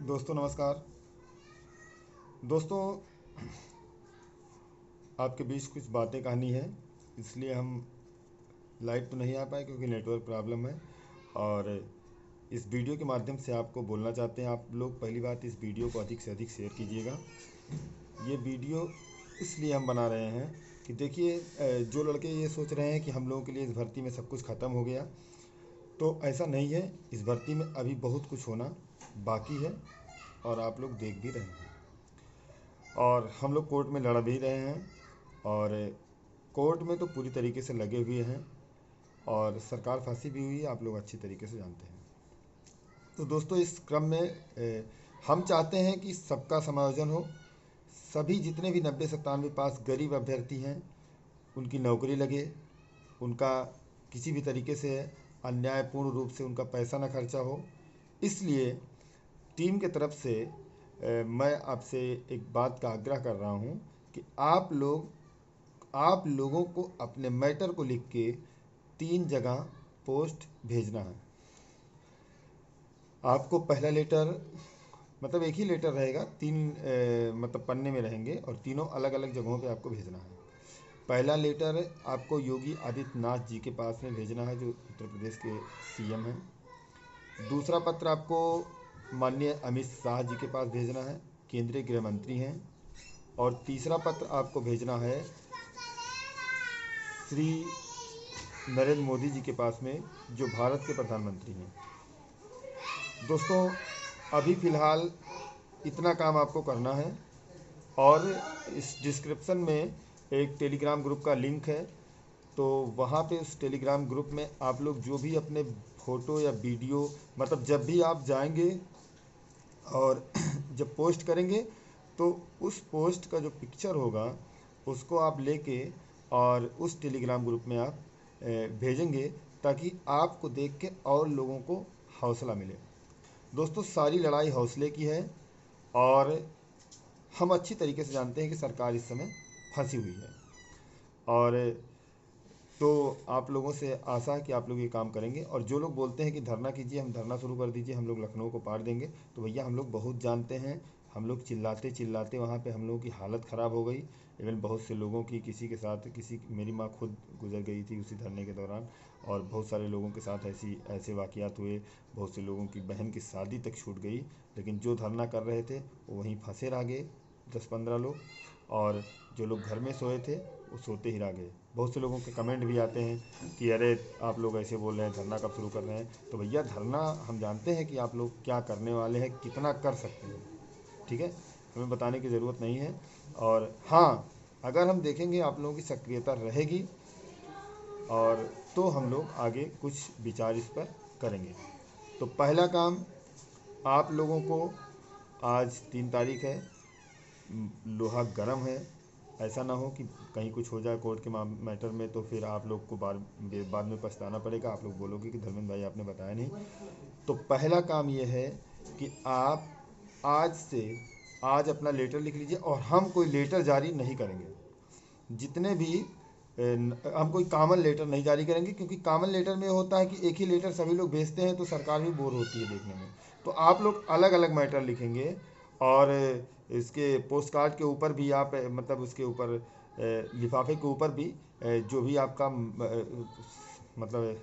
दोस्तों नमस्कार। दोस्तों, आपके बीच कुछ बातें कहानी है, इसलिए हम लाइव तो नहीं आ पाए क्योंकि नेटवर्क प्रॉब्लम है। और इस वीडियो के माध्यम से आपको बोलना चाहते हैं, आप लोग पहली बात इस वीडियो को अधिक से अधिक शेयर कीजिएगा। ये वीडियो इसलिए हम बना रहे हैं कि देखिए, जो लड़के ये सोच रहे हैं कि हम लोगों के लिए इस भर्ती में सब कुछ ख़त्म हो गया, तो ऐसा नहीं है। इस भर्ती में अभी बहुत कुछ होना बाकी है और आप लोग देख भी रहे हैं। और हम लोग कोर्ट में लड़ भी रहे हैं और कोर्ट में तो पूरी तरीके से लगे हुए हैं और सरकार फंसी भी हुई है, आप लोग अच्छी तरीके से जानते हैं। तो दोस्तों, इस क्रम में हम चाहते हैं कि सबका समायोजन हो। सभी जितने भी 90-97 पास गरीब अभ्यर्थी हैं उनकी नौकरी लगे, उनका किसी भी तरीके से अन्यायपूर्ण रूप से उनका पैसा ना खर्चा हो। इसलिए टीम के तरफ से मैं आपसे एक बात का आग्रह कर रहा हूं कि आप लोगों को अपने मैटर को लिख के 3 जगह पोस्ट भेजना है। आपको पहला लेटर, मतलब एक ही लेटर रहेगा, 3 मतलब पन्ने में रहेंगे और तीनों अलग अलग जगहों पे आपको भेजना है। पहला लेटर आपको योगी आदित्यनाथ जी के पास में भेजना है, जो उत्तर प्रदेश के सीएम हैं। दूसरा पत्र आपको माननीय अमित शाह जी के पास भेजना है, केंद्रीय गृह मंत्री हैं। और तीसरा पत्र आपको भेजना है श्री नरेंद्र मोदी जी के पास में, जो भारत के प्रधानमंत्री हैं। दोस्तों, अभी फ़िलहाल इतना काम आपको करना है। और इस डिस्क्रिप्शन में एक टेलीग्राम ग्रुप का लिंक है, तो वहाँ पे उस टेलीग्राम ग्रुप में आप लोग जो भी अपने फ़ोटो या वीडियो, मतलब जब भी आप जाएंगे और जब पोस्ट करेंगे तो उस पोस्ट का जो पिक्चर होगा उसको आप लेके और उस टेलीग्राम ग्रुप में आप भेजेंगे, ताकि आपको देख के और लोगों को हौसला मिले। दोस्तों, सारी लड़ाई हौसले की है और हम अच्छी तरीके से जानते हैं कि सरकार इस समय फंसी हुई है। और तो आप लोगों से आशा है कि आप लोग ये काम करेंगे। और जो लोग बोलते हैं कि धरना कीजिए, हम धरना शुरू कर दीजिए, हम लोग लखनऊ को पार देंगे, तो भैया हम लोग बहुत जानते हैं। हम लोग चिल्लाते चिल्लाते वहाँ पे हम लोगों की हालत ख़राब हो गई। इवन बहुत से लोगों की, किसी के साथ किसी, मेरी माँ खुद गुजर गई थी उसी धरने के दौरान। और बहुत सारे लोगों के साथ ऐसे वाक़यात हुए। बहुत से लोगों की बहन की शादी तक छूट गई। लेकिन जो धरना कर रहे थे वो वहीं फंसे रह गए, 10-15 लोग। और जो लोग घर में सोए थे वो सोते ही रह गए। बहुत से लोगों के कमेंट भी आते हैं कि अरे आप लोग ऐसे बोल रहे हैं, धरना कब शुरू कर रहे हैं। तो भैया, धरना हम जानते हैं कि आप लोग क्या करने वाले हैं, कितना कर सकते हैं, ठीक है, हमें बताने की ज़रूरत नहीं है। और हाँ, अगर हम देखेंगे आप लोगों की सक्रियता रहेगी और तो हम लोग आगे कुछ विचार इस पर करेंगे। तो पहला काम आप लोगों को, आज 3 तारीख है, लोहा गर्म है। ऐसा ना हो कि कहीं कुछ हो जाए कोर्ट के मैटर में, तो फिर आप लोग को बाद में पछताना पड़ेगा। आप लोग बोलोगे कि धर्मेंद्र भाई आपने बताया नहीं। तो पहला काम ये है कि आप आज से आज अपना लेटर लिख लीजिए। और हम कोई लेटर जारी नहीं करेंगे, जितने भी हम कोई कॉमन लेटर नहीं जारी करेंगे, क्योंकि कॉमन लेटर में होता है कि एक ही लेटर सभी लोग भेजते हैं तो सरकार भी बोर होती है देखने में। तो आप लोग अलग अलग मैटर लिखेंगे और इसके पोस्ट कार्ड के ऊपर भी आप, मतलब उसके ऊपर लिफाफे के ऊपर भी जो भी आपका मतलब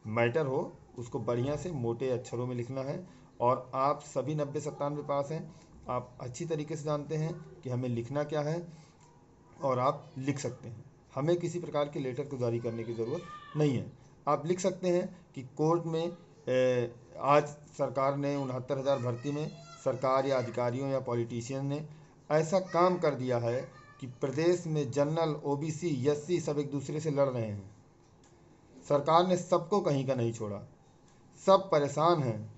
मैटर हो, उसको बढ़िया से मोटे अक्षरों में लिखना है। और आप सभी 90-97 पास हैं, आप अच्छी तरीके से जानते हैं कि हमें लिखना क्या है और आप लिख सकते हैं। हमें किसी प्रकार के लेटर को जारी करने की ज़रूरत नहीं है। आप लिख सकते हैं कि कोर्ट में आज सरकार ने 69,000 भर्ती में, सरकार या अधिकारियों या पॉलिटिशियन ने ऐसा काम कर दिया है कि प्रदेश में जनरल, ओबीसी, एससी सब एक दूसरे से लड़ रहे हैं। सरकार ने सबको कहीं का नहीं छोड़ा, सब परेशान हैं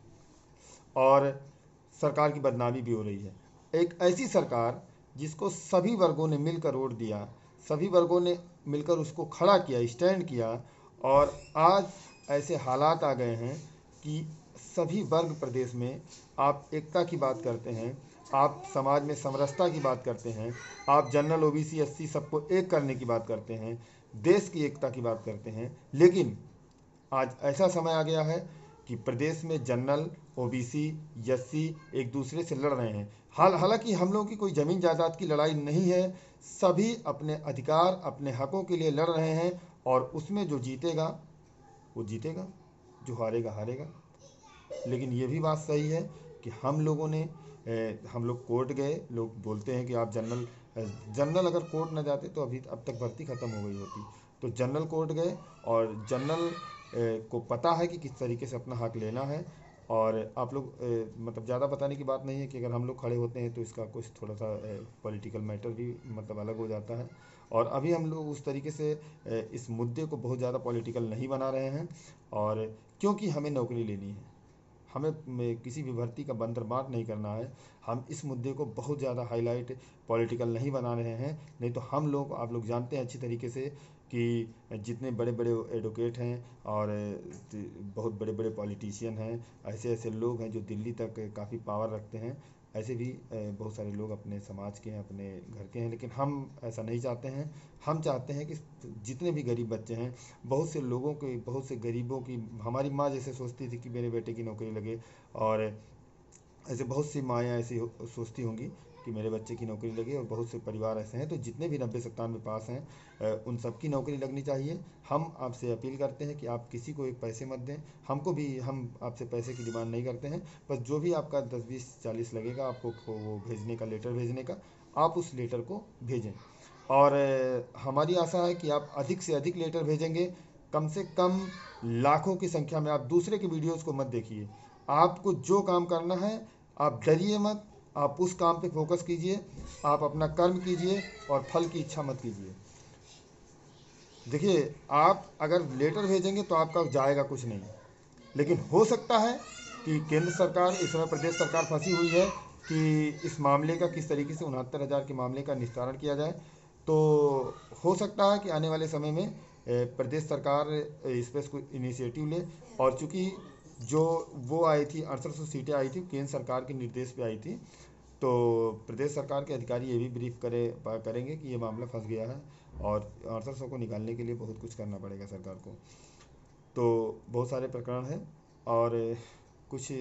और सरकार की बदनामी भी हो रही है। एक ऐसी सरकार जिसको सभी वर्गों ने मिलकर वोट दिया, सभी वर्गों ने मिलकर उसको खड़ा किया, स्टैंड किया। और आज ऐसे हालात आ गए हैं कि सभी वर्ग प्रदेश में, आप एकता की बात करते हैं, आप समाज में समरसता की बात करते हैं, आप जनरल, ओबीसी, एससी सबको एक करने की बात करते हैं, देश की एकता की बात करते हैं। लेकिन आज ऐसा समय आ गया है कि प्रदेश में जनरल, ओबीसी, एससी एक दूसरे से लड़ रहे हैं। हालांकि हम लोगों की कोई ज़मीन जायदाद की लड़ाई नहीं है, सभी अपने अधिकार, अपने हकों के लिए लड़ रहे हैं, और उसमें जो जीतेगा वो जीतेगा, जो हारेगा हारेगा। लेकिन ये भी बात सही है कि हम लोगों ने हम लोग कोर्ट गए। लोग बोलते हैं कि आप जनरल अगर कोर्ट न जाते तो अभी अब तक भर्ती ख़त्म हो गई होती। तो जनरल कोर्ट गए, और जनरल को पता है कि किस तरीके से अपना हक लेना है। और आप लोग मतलब ज़्यादा बताने की बात नहीं है कि अगर हम लोग खड़े होते हैं तो इसका कुछ थोड़ा सा पॉलिटिकल मैटर भी मतलब अलग हो जाता है। और अभी हम लोग उस तरीके से इस मुद्दे को बहुत ज़्यादा पॉलिटिकल नहीं बना रहे हैं, और क्योंकि हमें नौकरी लेनी है, हमें किसी भी भर्ती का बंदरबांट नहीं करना है। हम इस मुद्दे को बहुत ज़्यादा हाईलाइट पॉलिटिकल नहीं बना रहे हैं। नहीं तो हम लोग, आप लोग जानते हैं अच्छी तरीके से कि जितने बड़े बड़े एडवोकेट हैं और बहुत बड़े बड़े पॉलिटिशियन हैं, ऐसे ऐसे लोग हैं जो दिल्ली तक काफ़ी पावर रखते हैं। ऐसे भी बहुत सारे लोग अपने समाज के हैं, अपने घर के हैं, लेकिन हम ऐसा नहीं चाहते हैं। हम चाहते हैं कि जितने भी गरीब बच्चे हैं, बहुत से लोगों के, बहुत से गरीबों की, हमारी माँ जैसे सोचती थी कि मेरे बेटे की नौकरी लगे, और ऐसे बहुत सी माएँ ऐसी सोचती होंगी कि मेरे बच्चे की नौकरी लगे, और बहुत से परिवार ऐसे हैं। तो जितने भी 90-97 पास हैं, उन सबकी नौकरी लगनी चाहिए। हम आपसे अपील करते हैं कि आप किसी को एक पैसे मत दें, हमको भी, हम आपसे पैसे की डिमांड नहीं करते हैं। बस जो भी आपका 10-20-40 लगेगा आपको वो भेजने का, लेटर भेजने का, आप उस लेटर को भेजें। और हमारी आशा है कि आप अधिक से अधिक लेटर भेजेंगे, कम से कम लाखों की संख्या में। आप दूसरे के वीडियोज़ को मत देखिए, आपको जो काम करना है आप डरिए मत, आप उस काम पे फोकस कीजिए, आप अपना कर्म कीजिए और फल की इच्छा मत कीजिए। देखिए, आप अगर लेटर भेजेंगे तो आपका जाएगा कुछ नहीं, लेकिन हो सकता है कि केंद्र सरकार, इस समय प्रदेश सरकार फंसी हुई है कि इस मामले का किस तरीके से 69,000 के मामले का निस्तारण किया जाए। तो हो सकता है कि आने वाले समय में प्रदेश सरकार इस पर कोई इनिशिएटिव ले। और चूंकि जो वो आई थी 6800 सीटें आई थी, केंद्र सरकार के निर्देश पे आई थी, तो प्रदेश सरकार के अधिकारी ये भी ब्रीफ करेंगे कि ये मामला फंस गया है, और 6800 को निकालने के लिए बहुत कुछ करना पड़ेगा सरकार को। तो बहुत सारे प्रकरण हैं, और कुछ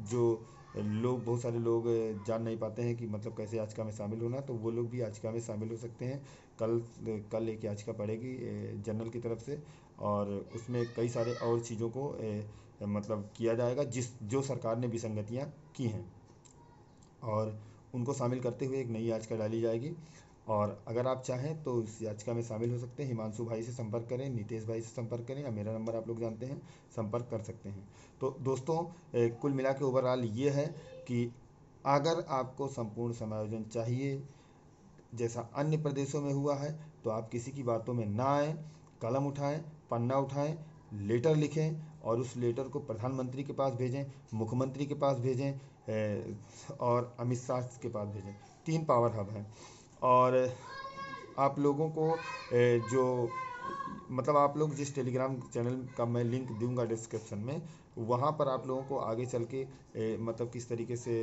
जो लोग, बहुत सारे लोग जान नहीं पाते हैं कि मतलब कैसे याचिका में शामिल होना, तो वो लोग भी याचिका में शामिल हो सकते हैं। कल एक याचिका पड़ेगी जनरल की तरफ से, और उसमें कई सारे और चीज़ों को मतलब किया जाएगा जो सरकार ने विसंगतियाँ की हैं, और उनको शामिल करते हुए एक नई याचिका डाली जाएगी। और अगर आप चाहें तो इस याचिका में शामिल हो सकते हैं। हिमांशु भाई से संपर्क करें, नितेश भाई से संपर्क करें, या मेरा नंबर आप लोग जानते हैं, संपर्क कर सकते हैं। तो दोस्तों, कुल मिला के ओवरऑल ये है कि अगर आपको संपूर्ण समायोजन चाहिए जैसा अन्य प्रदेशों में हुआ है, तो आप किसी की बातों में ना आएँ, कलम उठाएं, पन्ना उठाएं, लेटर लिखें, और उस लेटर को प्रधानमंत्री के पास भेजें, मुख्यमंत्री के पास भेजें, और अमित शाह के पास भेजें। 3 पावर हब हैं। और आप लोगों को जो मतलब आप लोग जिस टेलीग्राम चैनल का मैं लिंक दूंगा डिस्क्रिप्शन में, वहाँ पर आप लोगों को आगे चल के मतलब किस तरीके से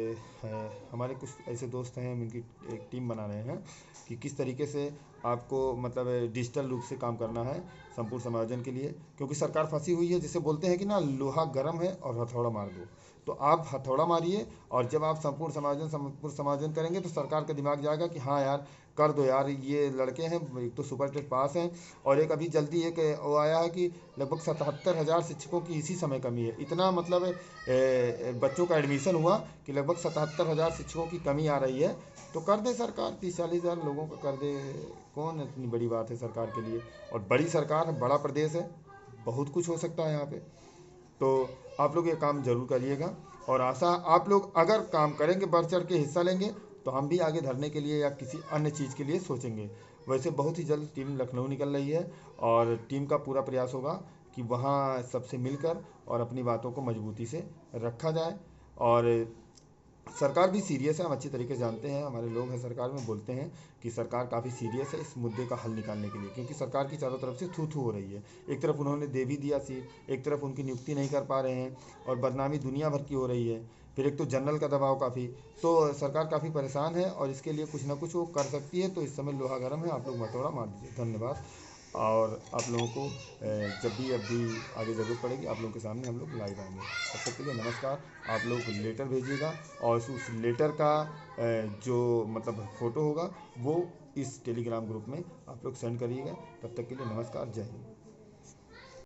हमारे कुछ ऐसे दोस्त हैं, हम इनकी एक टीम बना रहे हैं कि किस तरीके से आपको मतलब डिजिटल रूप से काम करना है संपूर्ण समायोजन के लिए। क्योंकि सरकार फंसी हुई है, जिसे बोलते हैं कि ना, लोहा गर्म है और हथौड़ा मार दो। तो आप हथौड़ा मारिए, और जब आप संपूर्ण समायोजन करेंगे तो सरकार का दिमाग जाएगा कि हाँ यार, कर दो यार, ये लड़के हैं, एक तो सुपर टेट पास हैं, और एक अभी जल्दी एक वो आया है कि लगभग 77,000 शिक्षकों की इसी समय कमी है। इतना मतलब बच्चों का एडमिशन हुआ कि लगभग 77,000 शिक्षकों की कमी आ रही है। तो कर दे सरकार, 30-40 हज़ार लोगों का कर दे, कौन इतनी बड़ी बात है सरकार के लिए। और बड़ी सरकार है, बड़ा प्रदेश है, बहुत कुछ हो सकता है यहाँ पे। तो आप लोग ये काम जरूर करिएगा, और आशा आप लोग अगर काम करेंगे, बढ़ चढ़ के हिस्सा लेंगे, तो हम भी आगे धरने के लिए या किसी अन्य चीज़ के लिए सोचेंगे। वैसे बहुत ही जल्द टीम लखनऊ निकल रही है, और टीम का पूरा प्रयास होगा कि वहाँ सबसे मिलकर और अपनी बातों को मजबूती से रखा जाए। और सरकार भी सीरियस है, हम अच्छी तरीके से जानते हैं, हमारे लोग हैं सरकार में, बोलते हैं कि सरकार काफ़ी सीरियस है इस मुद्दे का हल निकालने के लिए। क्योंकि सरकार की चारों तरफ से थू थू हो रही है। एक तरफ उन्होंने दे भी दिया सीट, एक तरफ उनकी नियुक्ति नहीं कर पा रहे हैं, और बदनामी दुनिया भर की हो रही है। फिर एक तो जनरल का दबाव काफ़ी, तो सरकार काफ़ी परेशान है, और इसके लिए कुछ ना कुछ वो कर सकती है। तो इस समय लोहा गर्म है, आप लोग हथौड़ा मार दीजिए। धन्यवाद। और आप लोगों को जब भी आगे ज़रूरत पड़ेगी आप लोगों के सामने हम लोग लाइव आएंगे। तब तक के लिए नमस्कार। आप लोग लेटर भेजिएगा और उस लेटर का जो मतलब फ़ोटो होगा वो इस टेलीग्राम ग्रुप में आप लोग सेंड करिएगा। तब तक के लिए नमस्कार, जय हिंद।